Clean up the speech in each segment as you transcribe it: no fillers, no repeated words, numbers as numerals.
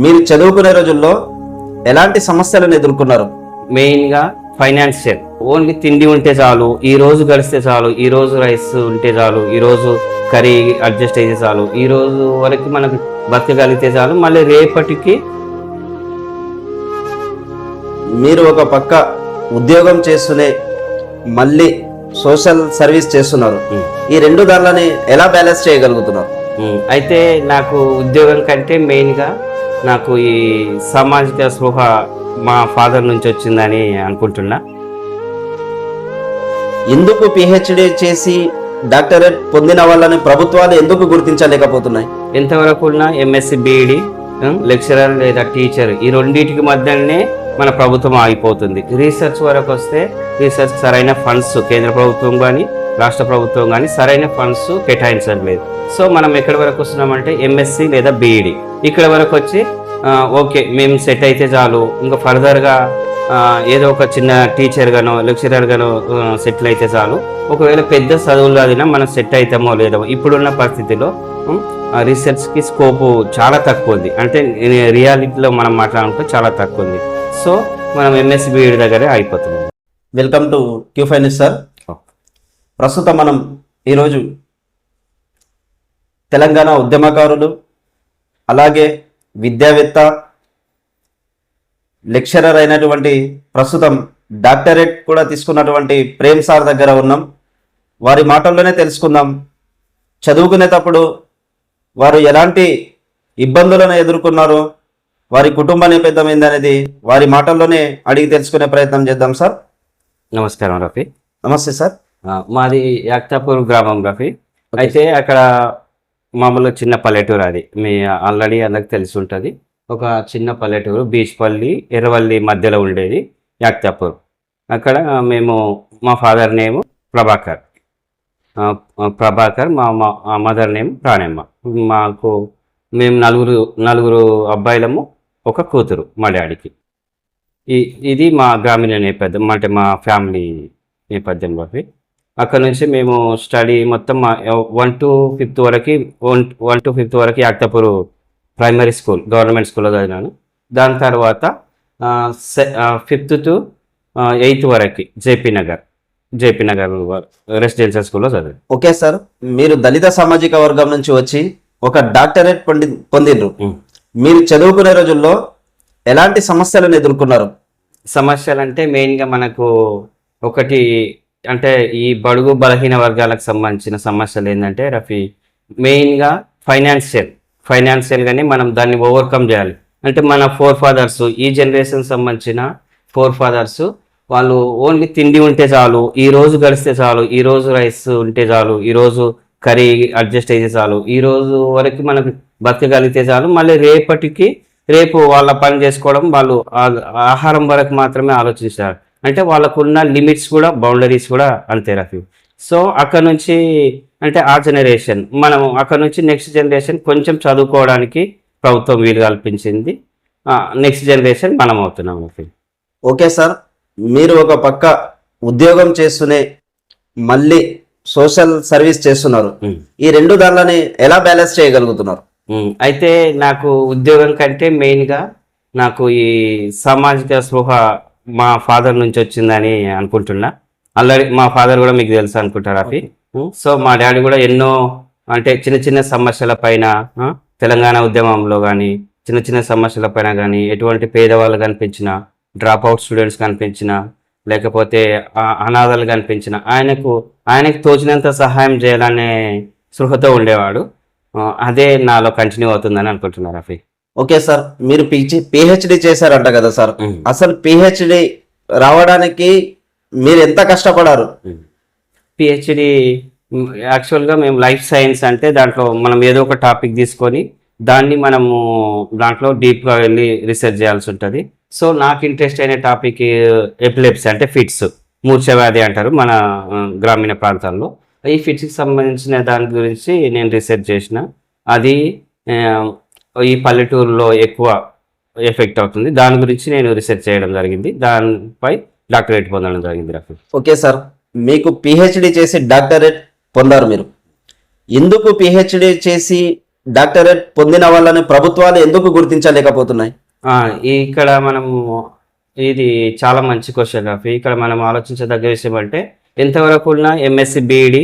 మీరు చదువుకునే రోజుల్లో ఎలాంటి సమస్యలను ఎదుర్కొన్నారు? మెయిన్గా ఫైనాన్షియల్. ఓన్లీ తిండి ఉంటే చాలు, ఈ రోజు గడిస్తే చాలు, ఈ రోజు రైస్ ఉంటే చాలు, ఈ రోజు కర్రీ అడ్జస్ట్ అయితే చాలు, ఈ రోజు వరకు మనకు బతకగలిగితే చాలు, మళ్ళీ రేపటికి. మీరు ఒక పక్క ఉద్యోగం చేస్తూనే మళ్ళీ సోషల్ సర్వీస్ చేస్తున్నారు. ఈ రెండు దానిలని ఎలా బ్యాలెన్స్ చేయగలుగుతున్నారు? అయితే నాకు ఉద్యోగం కంటే మెయిన్గా నాకు ఈ సామాజిక స్పృహ మా ఫాదర్ నుంచి వచ్చిందని అనుకుంటున్నా. ఎందుకు పిహెచ్డి చేసి డాక్టరేట్ పొందిన వాళ్ళని ప్రభుత్వాలు ఎందుకు గుర్తించలేకపోతున్నాయి? ఎంతవరకు ఉన్నా ఎంఎస్సి బిఈడి లెక్చరర్ లేదా టీచర్ ఈ రెండింటికి మధ్యనే మన ప్రభుత్వం ఆగిపోతుంది. రీసెర్చ్ వరకు వస్తే రీసెర్చ్ సరైన ఫండ్స్ కేంద్ర ప్రభుత్వం కానీ రాష్ట్ర ప్రభుత్వం కానీ సరైన ఫండ్స్ కేటాయించడం లేదు. సో మనం ఎక్కడి వరకు వస్తున్నామంటే ఎంఎస్సి లేదా బిఈడి ఇక్కడ వరకు వచ్చి ఓకే మేము సెట్ అయితే చాలు, ఇంకా ఫర్దర్గా ఏదో ఒక చిన్న టీచర్ గానో లెక్చరర్ గానో సెటిల్ అయితే చాలు. ఒకవేళ పెద్ద చదువులు చదివినా మనం సెట్ అవుతామో లేదో ఇప్పుడున్న పరిస్థితిలో రీసెర్చ్కి స్కోపు చాలా తక్కువ ఉంది. అంటే రియాలిటీలో మనం మాట్లాడుకుంటే చాలా తక్కువ ఉంది. సో మనం ఎంఎస్సి బిఈడి దగ్గరే అయిపోతున్నాం. Welcome to Q Finance sir. ప్రస్తుతం మనం ఈరోజు తెలంగాణ ఉద్యమకారులు, అలాగే విద్యావేత్త, లెక్చరర్ అయినటువంటి ప్రస్తుతం డాక్టరేట్ కూడా తీసుకున్నటువంటి ప్రేమ్ సార్ దగ్గర ఉన్నాం. వారి మాటల్లోనే తెలుసుకుందాం. చదువుకునేటప్పుడు వారు ఎలాంటి ఇబ్బందులను ఎదుర్కొన్నారు, వారి కుటుంబ నేపథ్యం ఏందనేది వారి మాటల్లోనే అడిగి తెలుసుకునే ప్రయత్నం చేద్దాం సార్. నమస్కారం రఫీ. నమస్తే సార్. మాది యాక్తాపూర్ గ్రామం రఫీ. అయితే అక్కడ మామూలుగా చిన్న పల్లెటూరు, అది మీ ఆల్రెడీ అందరికి తెలిసి ఉంటుంది. ఒక చిన్న పల్లెటూరు, బీచ్పల్లి ఎర్రవల్లి మధ్యలో ఉండేది యాక్తాపూర్. అక్కడ మేము మా ఫాదర్ నేమ్ ప్రభాకర్, మా మదర్ నేమ్ రాణెమ్మ. మేము నలుగురు అబ్బాయిలము, ఒక కూతురు మా డాడీకి. ఇది మా గ్రామీణ నేపథ్యం, అంటే మా ఫ్యామిలీ నేపథ్యం రఫీ. అక్కడ నుంచి మేము స్టడీ మొత్తం 1 to 5th వరకు యాక్తాపూర్ ప్రైమరీ స్కూల్ గవర్నమెంట్ స్కూల్లో చదివినాను. దాని తర్వాత 5th to 8th వరకు జేపీ నగర్ రెసిడెన్షియల్ స్కూల్లో చదివాను. ఓకే సార్, మీరు దళిత సామాజిక వర్గం నుంచి వచ్చి ఒక డాక్టరేట్ పొందిండ్రు. మీరు చదువుకునే రోజుల్లో ఎలాంటి సమస్యలను ఎదుర్కొన్నారు? సమస్యలు అంటే మెయిన్గా మనకు ఒకటి అంటే ఈ బడుగు బలహీన వర్గాలకు సంబంధించిన సమస్యలు ఏంటంటే రఫీ, మెయిన్గా ఫైనాన్షియల్గానే మనం దాన్ని ఓవర్కమ్ చేయాలి. అంటే మన ఫోర్ ఫాదర్స్, ఈ జనరేషన్ సంబంధించిన ఫోర్ ఫాదర్స్, వాళ్ళు ఓన్లీ తిండి ఉంటే చాలు, ఈ రోజు గడిస్తే చాలు, ఈ రోజు రైస్ ఉంటే చాలు, ఈ రోజు కర్రీ అడ్జస్ట్ అయితే చాలు, ఈ రోజు వరకు మనకు బతకగలిగితే చాలు, మళ్ళీ రేపు వాళ్ళ పని చేసుకోవడం, వాళ్ళు ఆహారం వరకు మాత్రమే ఆలోచించారు. అంటే వాళ్ళకున్న లిమిట్స్ కూడా బౌండరీస్ కూడా అంతే రఫీ. సో అక్కడ నుంచి అంటే ఆ జనరేషన్, మనం అక్కడ నుంచి నెక్స్ట్ జనరేషన్ కొంచెం చదువుకోవడానికి ప్రభుత్వం వీలు కల్పించింది. నెక్స్ట్ జనరేషన్ మనం అవుతున్నాం రఫీ. ఓకే సార్, మీరు ఒక పక్క ఉద్యోగం చేస్తూనే మళ్ళీ సోషల్ సర్వీస్ చేస్తున్నారు. ఈ రెండు దానిలని ఎలా బ్యాలెన్స్ చేయగలుగుతున్నారు? అయితే నాకు ఉద్యోగం కంటే మెయిన్గా నాకు ఈ సామాజిక స్పృహ మా ఫాదర్ నుంచి వచ్చిందని అనుకుంటున్నా. ఆల్రెడీ మా ఫాదర్ కూడా మీకు తెలుసు అనుకుంటారు రఫీ. సో మా డాడీ కూడా ఎన్నో అంటే చిన్న సమస్యల పైన, తెలంగాణ ఉద్యమంలో కానీ చిన్న సమస్యల పైన కానీ, ఎటువంటి పేదవాళ్ళు కనిపించిన, డ్రాప్ అవుట్ స్టూడెంట్స్ కనిపించిన, లేకపోతే అనాథలు కనిపించిన, ఆయనకు తోచినంత సహాయం చేయాలనే స్పృహతో ఉండేవాడు. అదే నాలో కంటిన్యూ అవుతుందని అనుకుంటున్నారు రఫీ. ఓకే సార్, మీరు పిహెచ్డి చేశారంట కదా సార్, అసలు పిహెచ్డి రావడానికి మీరు ఎంత కష్టపడారు? పిహెచ్డి యాక్చువల్గా మేము లైఫ్ సైన్స్ అంటే దాంట్లో మనం ఏదో ఒక టాపిక్ తీసుకొని దాంట్లో డీప్గా వెళ్ళి రీసెర్చ్ చేయాల్సి ఉంటుంది. సో నాకు ఇంట్రెస్ట్ అయిన టాపిక్ ఎపిలెప్సీ, అంటే ఫిట్స్, మూర్ఛవ్యాధి అంటారు మన గ్రామీణ ప్రాంతాల్లో. ఈ ఫిట్స్కి సంబంధించిన దాని గురించి నేను రీసెర్చ్ చేసిన. అది ఈ పల్లెటూరులో ఎక్కువ ఎఫెక్ట్ అవుతుంది. దాని గురించి నేను రీసెర్చ్ చేయడం జరిగింది. దానిపై డాక్టరేట్ పొందడం జరిగింది రఫీ. ఓకే సార్, మీకు పిహెచ్డి చేసి డాక్టరేట్ పొందారు. మీరు ఎందుకు పిహెచ్డి చేసి డాక్టరేట్ పొందిన వాళ్ళని ప్రభుత్వాలు ఎందుకు గుర్తించలేకపోతున్నాయి? ఇక్కడ మనము ఇది చాలా మంచి క్వశ్చన్ రఫీ. ఇక్కడ మనం ఆలోచించదగ్గ విషయం అంటే ఎంతవరకు ఉన్న ఎంఎస్సి బీఈడి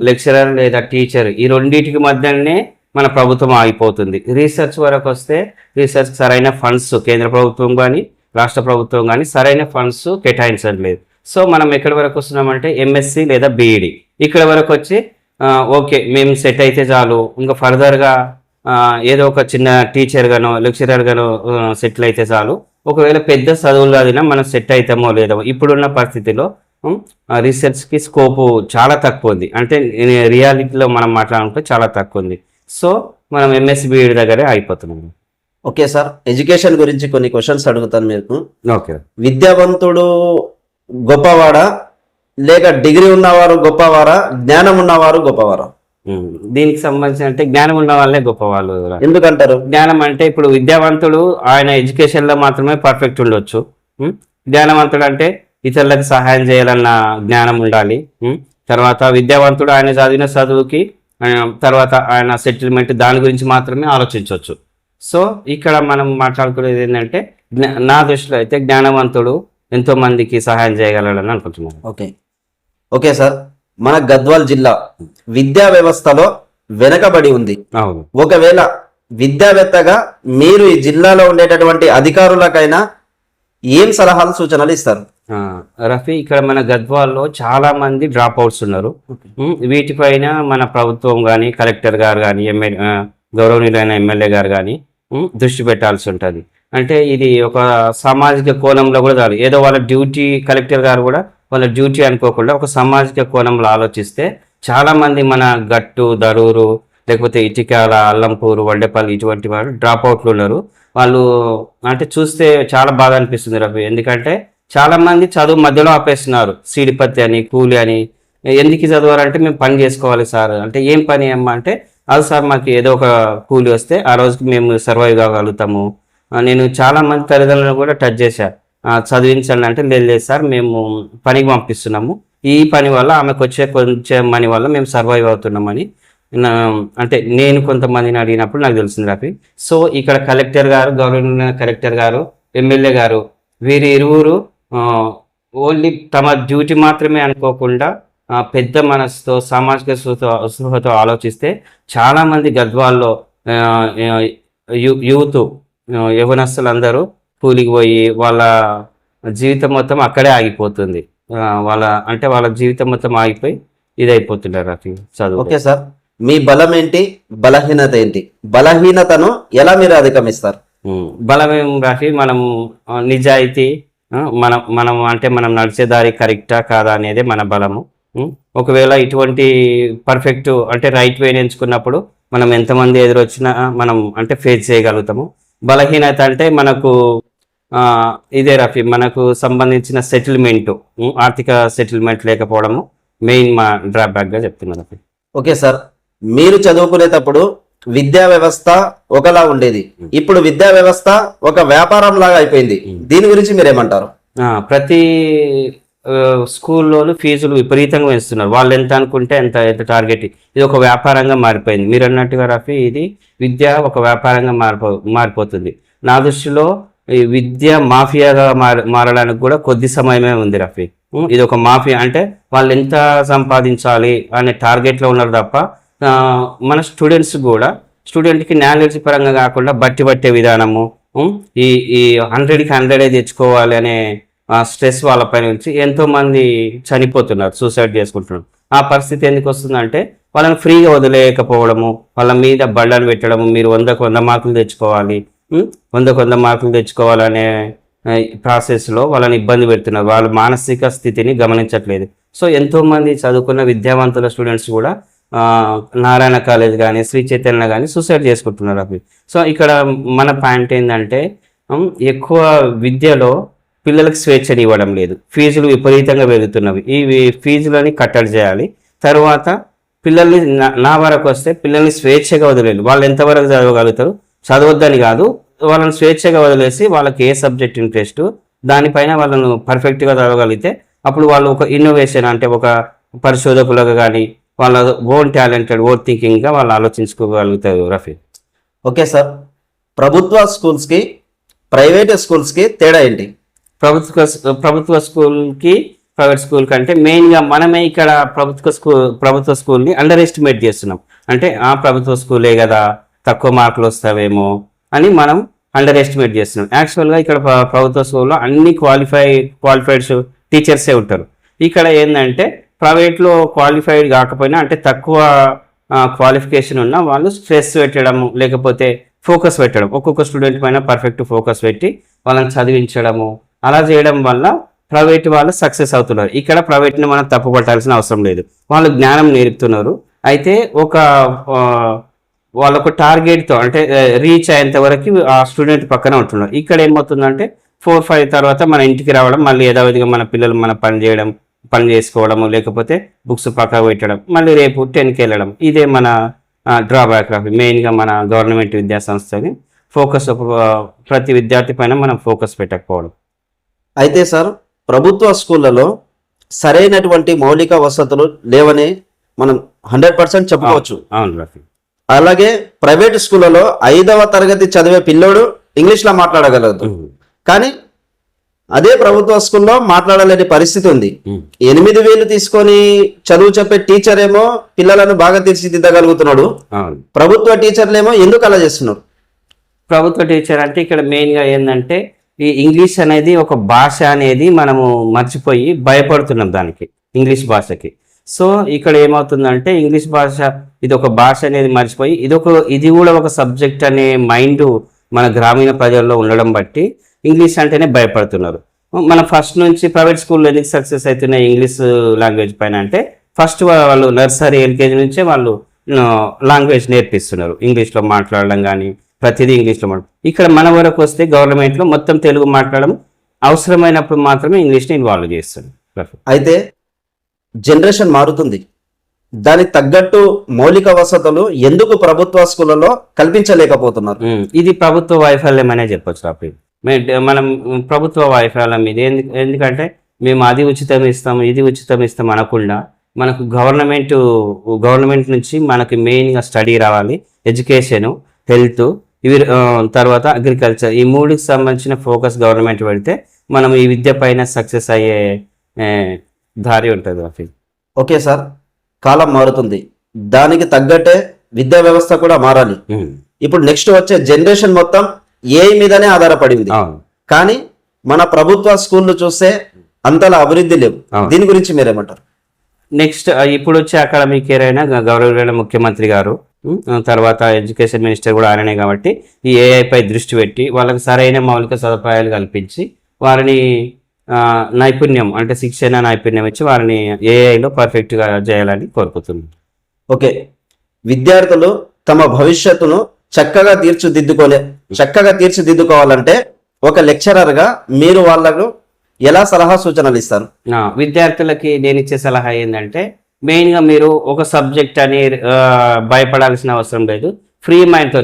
లెక్చరర్ లేదా టీచర్ ఈ రెండింటికి మధ్యనే మన ప్రభుత్వం ఆగిపోతుంది. రీసెర్చ్ వరకు వస్తే రీసెర్చ్ సరైన ఫండ్స్ కేంద్ర ప్రభుత్వం కానీ రాష్ట్ర ప్రభుత్వం కానీ సరైన ఫండ్స్ కేటాయించట్లేదు. సో మనం ఎక్కడి వరకు వస్తున్నామంటే ఎంఎస్సి లేదా బీఈడి ఇక్కడ వరకు వచ్చి ఓకే మేము సెట్ అయితే చాలు, ఇంకా ఫర్దర్గా ఏదో ఒక చిన్న టీచర్ గానో లెక్చరర్ గానో సెటిల్ అయితే చాలు. ఒకవేళ పెద్ద చదువులు చదివినా మనం సెట్ అవుతామో లేదో ఇప్పుడున్న పరిస్థితిలో రీసెర్చ్కి స్కోపు చాలా తక్కువ ఉంది. అంటే రియాలిటీలో మనం మాట్లాడుకుంటే చాలా తక్కువ ఉంది. సో మనం ఎంఎస్సి బీఈడి దగ్గరే అయిపోతున్నాం. ఓకే సార్, ఎడ్యుకేషన్ గురించి కొన్ని క్వశ్చన్స్ అడుగుతాను మీకు. ఓకే, విద్యావంతుడు గొప్పవాడా లేక డిగ్రీ ఉన్నవారు గొప్పవారా, జ్ఞానం ఉన్నవారు గొప్పవారా? దీనికి సంబంధించి అంటే జ్ఞానం ఉన్న వాళ్ళే గొప్ప వాళ్ళు. ఎందుకంటారు? జ్ఞానం అంటే ఇప్పుడు విద్యావంతుడు ఆయన ఎడ్యుకేషన్లో మాత్రమే పర్ఫెక్ట్ ఉండొచ్చు. జ్ఞానవంతుడు అంటే ఇతరులకు సహాయం చేయాలన్న జ్ఞానం ఉండాలి. తర్వాత విద్యావంతుడు ఆయన చదివిన చదువుకి తర్వాత ఆయన సెటిల్మెంట్ దాని గురించి మాత్రమే ఆలోచించవచ్చు. సో ఇక్కడ మనం మాట్లాడుకునేది ఏంటంటే నా దృష్టిలో అయితే జ్ఞానవంతుడు ఎంతో మందికి సహాయం చేయగలడని అనుకుంటున్నాను. ఓకే సార్, మన గద్వాల్ జిల్లా విద్యా వ్యవస్థలో వెనకబడి ఉంది. అవును. ఒకవేళ విద్యావేత్తగా మీరు ఈ జిల్లాలో ఉండేటటువంటి అధికారులకైనా ఏం సలహాలు సూచనలు ఇస్తారు? రఫీ, ఇక్కడ మన గద్వాల్లో చాలా మంది డ్రాప్ అవుట్స్ ఉన్నారు. వీటిపైన మన ప్రభుత్వం కానీ కలెక్టర్ గారు కానీ గౌరవనీయులైన ఎమ్మెల్యే గారు కానీ దృష్టి పెట్టాల్సి ఉంటుంది. అంటే ఇది ఒక సామాజిక కోణంలో కూడా కాదు, ఏదో వాళ్ళ డ్యూటీ కలెక్టర్ గారు కూడా వాళ్ళ డ్యూటీ అనుకోకుండా ఒక సామాజిక కోణంలో ఆలోచిస్తే చాలా మంది మన గట్టు దరూరు లేకపోతే ఇటికాల అల్లంపూరు వడ్డేపల్లి ఇటువంటి వాళ్ళు డ్రాప్ అవుట్లు ఉన్నారు. వాళ్ళు అంటే చూస్తే చాలా బాధ అనిపిస్తుంది రవి. ఎందుకంటే చాలా మంది చదువు మధ్యలో ఆపేస్తున్నారు. సీడిపత్తి అని కూలి అని. ఎందుకు చదవాలంటే మేము పని చేసుకోవాలి సార్ అంటే ఏం పని అమ్మా అంటే అది సార్ మాకు ఏదో ఒక కూలి వస్తే ఆ రోజుకి మేము సర్వైవ్ కాగలుగుతాము. నేను చాలా మంది తల్లిదండ్రులను కూడా టచ్ చేశాను, చదివించండి అంటే లేదు సార్ మేము పనికి పంపిస్తున్నాము, ఈ పని వల్ల ఆమెకు వచ్చే కొంచెం మనీ వల్ల మేము సర్వైవ్ అవుతున్నామని అంటే నేను కొంతమందిని అడిగినప్పుడు నాకు తెలిసింది రఫీ. సో ఇక్కడ కలెక్టర్ గారు గవర్నమెంట్ కలెక్టర్ గారు ఎమ్మెల్యే గారు వీరి ఇరువురు ఓన్లీ తమ డ్యూటీ మాత్రమే అనుకోకుండా పెద్ద మనసుతో సామాజిక స్పృహతో ఆలోచిస్తే చాలామంది గద్వాల్లో యూత్ యవనస్తులు అందరూ కూలికి పోయి వాళ్ళ జీవితం మొత్తం అక్కడే ఆగిపోతుంది. వాళ్ళ జీవితం మొత్తం ఆగిపోయి ఇదైపోతున్నారు రఫీ చదువు. ఓకే సార్, మీ బలం ఏంటి, బలహీనత ఏంటి? బలహీనతను ఎలా మీరు అధిగమిస్తారు? బలం ఏం రఫీ, మనం నిజాయితీ, మనం అంటే మనం నడిచే దారి కరెక్టా కాదా అనేది మన బలము. ఒకవేళ ఇటువంటి పర్ఫెక్ట్ అంటే రైట్ వేని ఎంచుకున్నప్పుడు మనం ఎంతమంది ఎదురొచ్చినా మనం అంటే ఫేస్ చేయగలుగుతాము. బలహీనత అంటే మనకు ఇదే రఫీ, మనకు సంబంధించిన సెటిల్మెంట్ ఆర్థిక సెటిల్మెంట్ లేకపోవడము మెయిన్ మా డ్రాబ్యాక్గా చెప్తున్నాను రఫీ. ఓకే సార్, మీరు చదువుకునేటప్పుడు విద్యా వ్యవస్థ ఒకలా ఉండేది, ఇప్పుడు విద్యా వ్యవస్థ ఒక వ్యాపారం లాగా అయిపోయింది. దీని గురించి మీరేమంటారు? ప్రతి స్కూల్లోనూ ఫీజులు విపరీతంగా వేస్తున్నారు. వాళ్ళు ఎంత అనుకుంటే ఎంత టార్గెట్. ఇది ఒక వ్యాపారంగా మారిపోయింది. మీరు అన్నట్టుగా రఫీ, ఇది విద్య ఒక వ్యాపారంగా మారిపోతుంది. నా దృష్టిలో ఈ విద్య మాఫియాగా మారడానికి కూడా కొద్ది సమయమే ఉంది రఫీ. ఇది ఒక మాఫియా అంటే వాళ్ళు ఎంత సంపాదించాలి అనే టార్గెట్లో ఉన్నారు తప్ప మన స్టూడెంట్స్ కూడా స్టూడెంట్కి నాలెడ్జ్ పరంగా కాకుండా బట్టి పట్టే విధానము, ఈ 100కి 100 తెచ్చుకోవాలి అనే స్ట్రెస్ వాళ్ళపైన నుంచి ఎంతోమంది చనిపోతున్నారు, సూసైడ్ చేసుకుంటున్నారు. ఆ పరిస్థితి ఎందుకు వస్తుందంటే వాళ్ళని ఫ్రీగా వదిలేయకపోవడము, వాళ్ళ మీద బళ్ళను పెట్టడము, మీరు 100కు 100 మార్కులు తెచ్చుకోవాలి, 100కు 100 మార్కులు తెచ్చుకోవాలనే ప్రాసెస్లో వాళ్ళని ఇబ్బంది పెడుతున్నారు. వాళ్ళ మానసిక స్థితిని గమనించట్లేదు. సో ఎంతోమంది చదువుకున్న విద్యావంతుల స్టూడెంట్స్ కూడా నారాయణ కాలేజ్ కానీ శ్రీ చైతన్య కానీ సూసైడ్ చేసుకుంటున్నారు అవి. సో ఇక్కడ మన పాయింట్ ఏంటంటే ఎక్కువ విద్యలో పిల్లలకు స్వేచ్ఛని ఇవ్వడం లేదు. ఫీజులు విపరీతంగా పెరుగుతున్నవి. ఈ ఫీజులని కట్టడి చేయాలి. తర్వాత పిల్లల్ని నా వరకు వస్తే పిల్లల్ని స్వేచ్ఛగా వదిలేదు. వాళ్ళు ఎంతవరకు చదవగలుగుతారు, చదవద్దని కాదు, వాళ్ళని స్వేచ్ఛగా వదిలేసి వాళ్ళకి ఏ సబ్జెక్ట్ ఇంట్రెస్ట్ దానిపైన వాళ్ళను పర్ఫెక్ట్గా చదవగలిగితే అప్పుడు వాళ్ళు ఒక ఇన్నోవేషన్ అంటే ఒక పరిశోధకులుగా కానీ వాళ్ళ ఓన్ టాలెంటెడ్ ఓన్ థింకింగ్గా వాళ్ళు ఆలోచించుకోగలుగుతారు రఫీ. ఓకే సార్, ప్రభుత్వ స్కూల్స్కి ప్రైవేట్ స్కూల్స్కి తేడా ఏంటి? ప్రభుత్వ స్కూల్కి ప్రైవేట్ స్కూల్ కంటే మెయిన్గా మనమే ఇక్కడ ప్రభుత్వ స్కూల్ని అండర్ ఎస్టిమేట్ చేస్తున్నాం. అంటే ఆ ప్రభుత్వ స్కూలే కదా, తక్కువ మార్కులు వస్తావేమో అని మనం అండర్ ఎస్టిమేట్ చేస్తున్నాం. యాక్చువల్గా ఇక్కడ ప్రభుత్వ స్కూల్లో అన్ని క్వాలిఫైడ్ టీచర్సే ఉంటారు. ఇక్కడ ఏంటంటే ప్రైవేట్లో క్వాలిఫైడ్ కాకపోయినా, అంటే తక్కువ క్వాలిఫికేషన్ ఉన్న వాళ్ళు స్ట్రెస్ పెట్టడము, లేకపోతే ఫోకస్ పెట్టడం, ఒక్కొక్క స్టూడెంట్ పైన పర్ఫెక్ట్ ఫోకస్ పెట్టి వాళ్ళని చదివించడము, అలా చేయడం వల్ల ప్రైవేట్ వాళ్ళు సక్సెస్ అవుతున్నారు. ఇక్కడ ప్రైవేట్ని మనం తప్పు పట్టాల్సిన అవసరం లేదు, వాళ్ళు జ్ఞానం నేర్పుతున్నారు. అయితే వాళ్ళకు టార్గెట్తో అంటే రీచ్ అయ్యేంత వరకు ఆ స్టూడెంట్ పక్కన ఉంటున్నారు. ఇక్కడ ఏమవుతుందంటే 4-5 తర్వాత మన ఇంటికి రావడం, మళ్ళీ యథావిధిగా మన పిల్లలు మన పని చేసుకోవడము, లేకపోతే బుక్స్ పక్కకు పెట్టడం, మళ్ళీ రేపు 10కి వెళ్ళడం. ఇదే మన డ్రాబ్యాక్ రఫీ. మెయిన్గా మన గవర్నమెంట్ విద్యా సంస్థని ఫోకస్ ప్రతి విద్యార్థి పైన మనం ఫోకస్ పెట్టకపోవడం. అయితే సార్, ప్రభుత్వ స్కూళ్ళలో సరైనటువంటి మౌలిక వసతులు లేవని మనం 100% చెప్పుకోవచ్చు. అవును రఫీ. అలాగే ప్రైవేట్ స్కూళ్ళలో 5వ తరగతి చదివే పిల్లోడు ఇంగ్లీష్లో మాట్లాడగలదు, కానీ అదే ప్రభుత్వ స్కూల్లో మాట్లాడలేని పరిస్థితి ఉంది. 8,000 తీసుకొని చదువు చెప్పే టీచర్ ఏమో పిల్లలను బాగా తీర్చిదిద్దగలుగుతున్నాడు, ప్రభుత్వ టీచర్లేమో ఎందుకు అలా చేస్తున్నారు? ప్రభుత్వ టీచర్ అంటే ఇక్కడ మెయిన్గా ఏంటంటే ఈ ఇంగ్లీష్ అనేది ఒక భాష అనేది మనము మర్చిపోయి భయపడుతున్నాం దానికి, ఇంగ్లీష్ భాషకి. సో ఇక్కడ ఏమవుతుందంటే ఇంగ్లీష్ భాష ఇది ఒక భాష అనేది మర్చిపోయి ఇది కూడా ఒక సబ్జెక్ట్ అనే మైండ్ మన గ్రామీణ ప్రజల్లో ఉండడం బట్టి ఇంగ్లీష్ అంటేనే భయపడుతున్నారు. మనం ఫస్ట్ నుంచి ప్రైవేట్ స్కూల్లో ఎందుకు సక్సెస్ అవుతున్నాయి ఇంగ్లీష్ లాంగ్వేజ్ పైన అంటే, ఫస్ట్ వాళ్ళు నర్సరీ ఎల్కేజీ నుంచే వాళ్ళు లాంగ్వేజ్ నేర్పిస్తున్నారు, ఇంగ్లీష్లో మాట్లాడడం కానీ ప్రతిదీ ఇంగ్లీష్లో ఇక్కడ మన వరకు వస్తే గవర్నమెంట్లో మొత్తం తెలుగు మాట్లాడడం, అవసరమైనప్పుడు మాత్రమే ఇంగ్లీష్ని ఇన్వాల్వ్ చేస్తుంది. అయితే జనరేషన్ మారుతుంది, దానికి తగ్గట్టు మౌలిక వసతులు ఎందుకు ప్రభుత్వ స్కూళ్ళలో కల్పించలేకపోతున్నారు? ఇది ప్రభుత్వ వైఫల్యం అనే చెప్పొచ్చు రాపి. మనం ప్రభుత్వ వైఫల్యం ఇది ఎందుకంటే మేము అది ఉచితం ఇస్తాం ఇది ఉచితం ఇస్తాం అనకుండా, మనకు గవర్నమెంట్ నుంచి మనకి మెయిన్గా స్టడీ రావాలి, ఎడ్యుకేషను, హెల్త్, ఇవి తర్వాత అగ్రికల్చర్, ఈ 3కి సంబంధించిన ఫోకస్ గవర్నమెంట్ పెడితే మనం ఈ విద్య పైన సక్సెస్ అయ్యే దారి ఉంటుంది రఫీ. ఓకే సార్, కాలం మారుతుంది, దానికి తగ్గట్టే విద్యా వ్యవస్థ కూడా మారాలి. ఇప్పుడు నెక్స్ట్ వచ్చే జనరేషన్ మొత్తం ఏఐ మీదనే ఆధారపడింది, కానీ మన ప్రభుత్వ స్కూళ్ళు చూస్తే అంతలా అభివృద్ధి లేవు. దీని గురించి మీరేమంటారు? నెక్స్ట్ ఇప్పుడు వచ్చే అకాడమిక్ ఇయర్ అయినా గౌరవ ముఖ్యమంత్రి గారు, తర్వాత ఎడ్యుకేషన్ మినిస్టర్ కూడా ఆయననే కాబట్టి ఈ ఏఐపై దృష్టి పెట్టి వాళ్ళకి సరైన మౌలిక సదుపాయాలు కల్పించి వారిని నైపుణ్యం అంటే శిక్షణ నైపుణ్యం ఇచ్చి వారిని ఏఐలో పర్ఫెక్ట్గా చేయాలని కోరుకుంటున్నాను. ఓకే, విద్యార్థులు తమ భవిష్యత్తును చక్కగా తీర్చిదిద్దుకోవాలంటే ఒక లెక్చరర్గా మీరు వాళ్ళకు ఎలా సలహా సూచనలు ఇస్తారు? విద్యార్థులకి నేను ఇచ్చే సలహా ఏంటంటే, మెయిన్గా మీరు ఒక సబ్జెక్ట్ అని భయపడాల్సిన అవసరం లేదు. ఫ్రీ మైండ్తో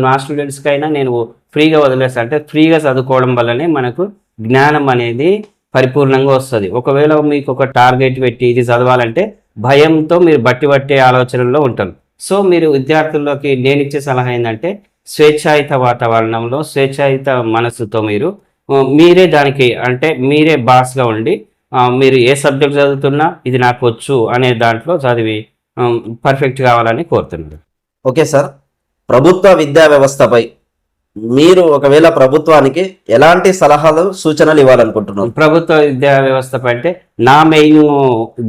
నా స్టూడెంట్స్కైనా నేను ఫ్రీగా వదిలేస్తాను. అంటే ఫ్రీగా చదువుకోవడం వల్లనే మనకు జ్ఞానం అనేది పరిపూర్ణంగా వస్తుంది. ఒకవేళ మీకు ఒక టార్గెట్ పెట్టి ఇది చదవాలంటే భయంతో మీరు బట్టి ఆలోచనల్లో ఉంటారు. సో మీరు విద్యార్థుల్లోకి నేను ఇచ్చే సలహా ఏంటంటే, స్వేచ్ఛాయుత వాతావరణంలో స్వేచ్ఛాయుత మనస్సుతో మీరే దానికి అంటే మీరే బాస్గా ఉండి మీరు ఏ సబ్జెక్ట్ చదువుతున్నా ఇది నాకు వచ్చు అనే దాంట్లో చదివి పర్ఫెక్ట్ కావాలని కోరుతున్నాను. ఓకే సార్, ప్రభుత్వ విద్యా వ్యవస్థపై మీరు ఒకవేళ ప్రభుత్వానికి ఎలాంటి సలహాలు సూచనలు ఇవ్వాలనుకుంటున్నారు? ప్రభుత్వ విద్యా వ్యవస్థపై అంటే నా మెయిన్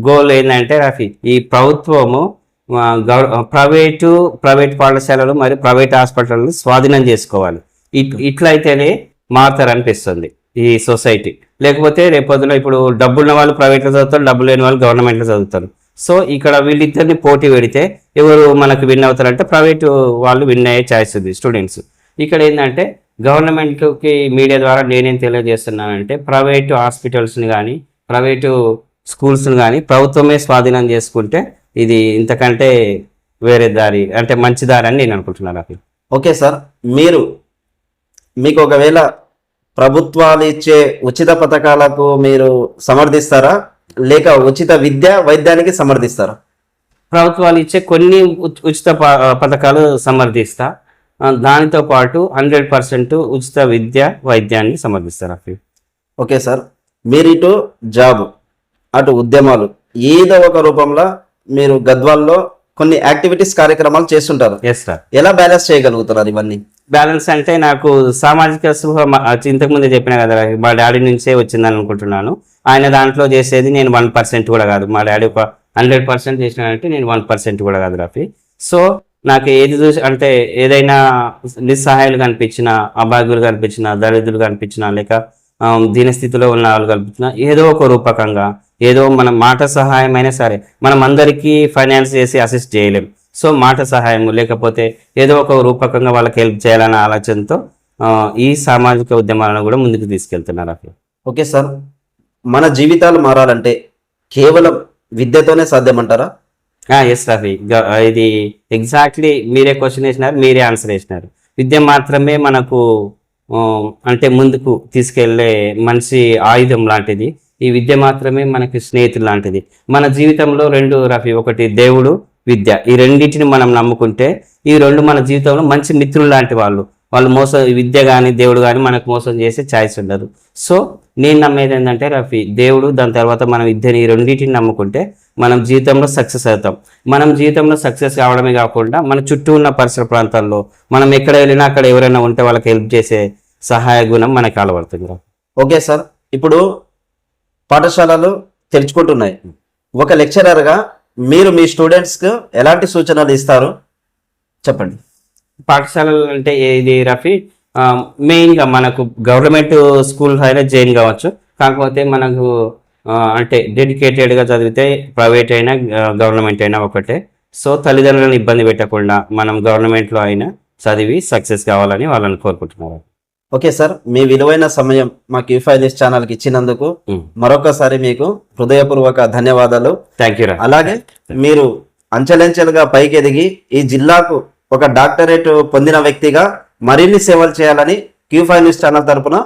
గోల్ ఏంటంటే రఫీ, ఈ ప్రభుత్వము ప్రైవేట్ పాఠశాలలు మరియు ప్రైవేట్ హాస్పిటల్ని స్వాధీనం చేసుకోవాలి. ఇట్లయితేనే మారుతారనిపిస్తుంది ఈ సొసైటీ. లేకపోతే రేపొద్దున ఇప్పుడు డబ్బున్న వాళ్ళు ప్రైవేట్లో చదువుతారు, డబ్బు లేని వాళ్ళు గవర్నమెంట్లో చదువుతారు. సో ఇక్కడ వీళ్ళిద్దరిని పోటీ పెడితే ఎవరు మనకు విన్ అవుతారంటే ప్రైవేటు వాళ్ళు విన్ అయ్యే ఛాయిస్ ఉంది స్టూడెంట్స్. ఇక్కడ ఏంటంటే గవర్నమెంట్కి మీడియా ద్వారా నేనేం తెలియజేస్తున్నానంటే, ప్రైవేటు హాస్పిటల్స్ని కానీ ప్రైవేటు స్కూల్స్ని కానీ ప్రభుత్వమే స్వాధీనం చేసుకుంటే ఇది ఇంతకంటే వేరే దారి అంటే మంచి దారి అని నేను అనుకుంటున్నాను. ఓకే సార్, మీకు ఒకవేళ ప్రభుత్వాలు ఇచ్చే ఉచిత పథకాలకు మీరు సమర్థిస్తారా, లేక ఉచిత వైద్యానికి సమర్థిస్తారా? ప్రభుత్వాలు ఇచ్చే కొన్ని ఉచిత పథకాలు సమర్థిస్తా. దానితో పాటు 100% ఉచిత విద్య వైద్యాన్ని సమర్థిస్తారు రఫీ. ఓకే సార్, మీరు ఇటు జాబ్ అటు ఉద్యమాలు ఏదో ఒక రూపంలో మీరు గద్వాల్లో కొన్ని యాక్టివిటీస్ కార్యక్రమాలు చేస్తుంటారు. Yes sir. ఎలా బ్యాలెన్స్ చేయగలుగుతున్నారు ఇవన్నీ? బ్యాలెన్స్ అంటే నాకు సామాజిక స్పృహ ఇంతకుముందే చెప్పిన కదా, మా డాడీ నుంచే వచ్చిందని అనుకుంటున్నాను. ఆయన దాంట్లో చేసేది నేను 1% కూడా కాదు. మా డాడీ ఒక 100% చేసినానంటే నేను 1% కూడా కాదు రఫీ. సో నాకు ఏది చూసి అంటే ఏదైనా నిస్సహాయాలు కనిపించినా, అభాగ్యులు కనిపించినా, దరిద్రులు కనిపించినా, లేక దీనస్థితిలో ఉన్న వాళ్ళు కనిపించినా, ఏదో ఒక రూపకంగా ఏదో మన మాట సహాయం అయినా సరే, మనం అందరికీ ఫైనాన్స్ చేసి అసిస్ట్ చేయలేం. సో మాట సహాయం లేకపోతే ఏదో ఒక రూపకంగా వాళ్ళకి హెల్ప్ చేయాలన్న ఆలోచనతో ఈ సామాజిక ఉద్యమాలను కూడా ముందుకు తీసుకెళ్తున్నారు అట్లా. ఓకే సార్, మన జీవితాలు మారాలంటే కేవలం విద్యతోనే సాధ్యమంటారా? ఎస్ రఫీ, ఇది ఎగ్జాక్ట్లీ మీరే క్వశ్చన్ వేసినారు, మీరే ఆన్సర్ వేసినారు. విద్య మాత్రమే మనకు అంటే ముందుకు తీసుకెళ్లే మంచి ఆయుధం లాంటిది. ఈ విద్య మాత్రమే మనకి స్నేహితులు లాంటిది. మన జీవితంలో రెండు రఫీ, ఒకటి దేవుడు, విద్య, ఈ రెండింటిని మనం నమ్ముకుంటే ఈ రెండు మన జీవితంలో మంచి మిత్రులు లాంటి వాళ్ళు. విద్య కానీ దేవుడు కానీ మనకు మోసం చేసే ఛాయిస్ ఉండదు. సో నేను నమ్మేది ఏంటంటే రఫీ, దేవుడు, దాని తర్వాత మనం విద్యని, ఈ రెండింటిని నమ్ముకుంటే మనం జీవితంలో సక్సెస్ అవుతాం. మనం జీవితంలో సక్సెస్ కావడమే కాకుండా మన చుట్టూ ఉన్న పరిసర ప్రాంతాల్లో మనం ఎక్కడ వెళ్ళినా అక్కడ ఎవరైనా ఉంటే వాళ్ళకి హెల్ప్ చేసే సహాయ గుణం మనకి అలవడుతుంది. ఓకే సార్, ఇప్పుడు పాఠశాలలు తెరుచుకుంటున్నాయి. ఒక లెక్చరర్గా మీరు మీ స్టూడెంట్స్కి ఎలాంటి సూచనలు ఇస్తారు చెప్పండి. పాఠశాలలు అంటే ఏది రఫీ, మెయిన్గా మనకు గవర్నమెంట్ స్కూల్ అయినా జాయిన్ కావచ్చు. కాకపోతే మనకు అంటే డెడికేటెడ్గా చదివితే ప్రైవేట్ అయినా గవర్నమెంట్ అయినా ఒకటే. సో తల్లిదండ్రులను ఇబ్బంది పెట్టకుండా మనం గవర్నమెంట్లో అయినా చదివి సక్సెస్ కావాలని వాళ్ళని కోరుకుంటున్నారు. ఓకే సార్, మీ విలువైన సమయం మా Q5 న్యూస్ ఛానల్కి ఇచ్చినందుకు మరొకసారి మీకు హృదయపూర్వక ధన్యవాదాలు. Thank you. అలాగే మీరు అంచెలంచెలుగా పైకి ఎదిగి ఈ జిల్లాకు ఒక డాక్టరేట్ పొందిన వ్యక్తిగా మరిన్ని సేవలు చేయాలని Q5 న్యూస్ ఛానల్ తరపున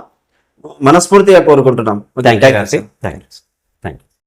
మనస్ఫూర్తిగా కోరుకుంటున్నాం. Thank you.